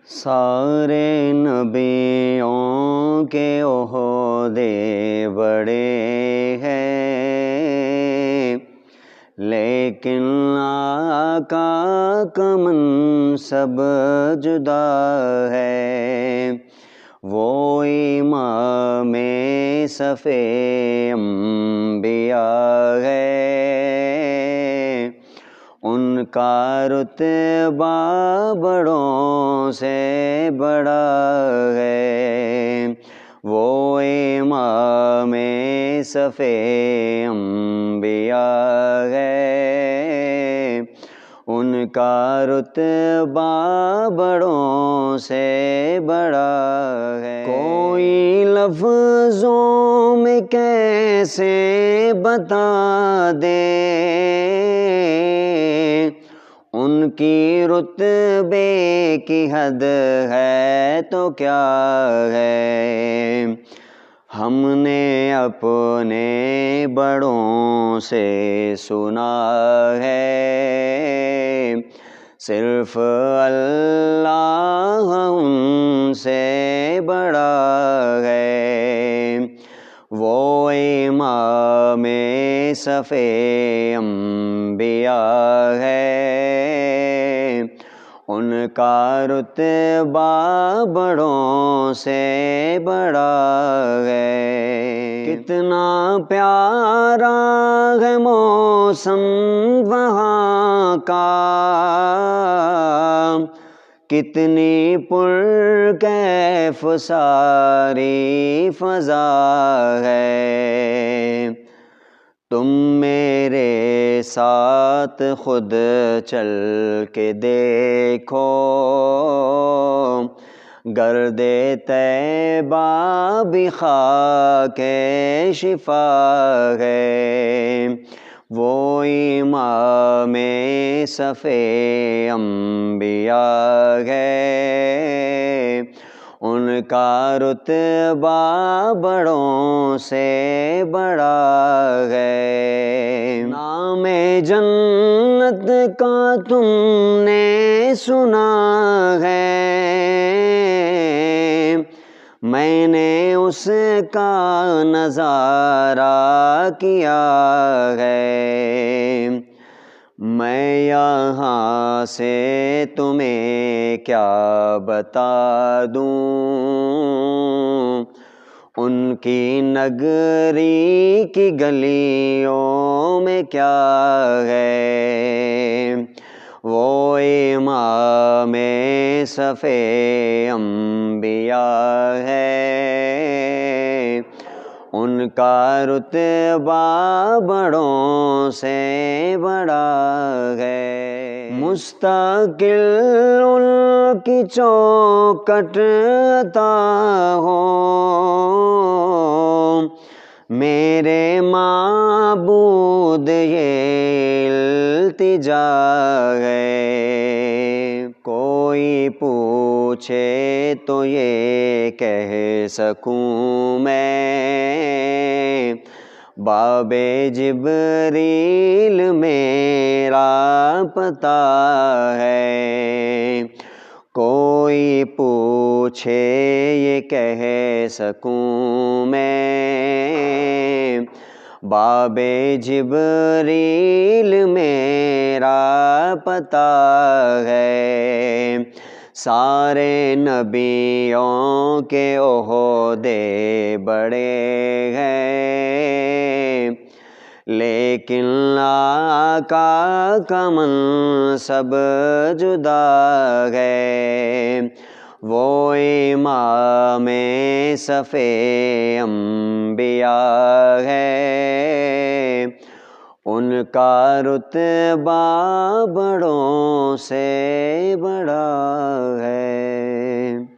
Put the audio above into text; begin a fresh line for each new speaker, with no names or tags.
سارے نبیوں کے عہدے بڑے ہیں، لیکن آقا کا منصب جدا ہے۔ وہ امام صف انبیاء ہے، ان کا رتبہ بڑوں سے بڑا ہے۔ وہ امام صف انبیاء ہے، ان کا رتبہ بڑوں سے بڑا ہے۔ کوئی لفظوں میں کیسے بتا دے ان کی رتبے کی حد ہے تو کیا ہے۔ ہم نے اپنے بڑوں سے سنا ہے، صرف اللہ ان سے بڑا ہے۔ وہ امام صف انبیاء ہے، ان کا رتبہ بڑوں سے بڑا ہے۔ کتنا پیارا ہے موسم وہاں کا، کتنی پرکیف ساری فضا ہے۔ تم میرے ساتھ خود چل کے دیکھو، گرد طیبہ بھی خاک شفا ہے۔ وہ امام صف انبیاء ہے، ان کا رتبہ بڑوں سے بڑا ہے۔ نام جنت کا تم نے سنا ہے، میں نے اس کا نظارہ کیا ہے۔ میں یہاں سے تمہیں کیا بتا دوں، ان کی نگری کی گلیوں میں کیا ہے۔ وہ امام صف انبیاء ہے، ان کا رتبہ بڑوں سے بڑا ہے۔ مستقل ان کی چوکھٹ عطا ہو، میرے معبود یہ التجا ہے۔ کوئی پوچھے تو یہ کہہ سکوں میں، باب جبریل میرا پتہ ہے۔ کوئی پوچھے یہ کہہ سکوں میں، باب جبریل میرا پتہ ہے۔ سارے نبیوں کے عہدے بڑے ہیں، لیکن آقا کا منصب جدا ہے۔ وہ امام صف انبیاء ہے، ان کا رتبہ بڑوں سے بڑا ہے۔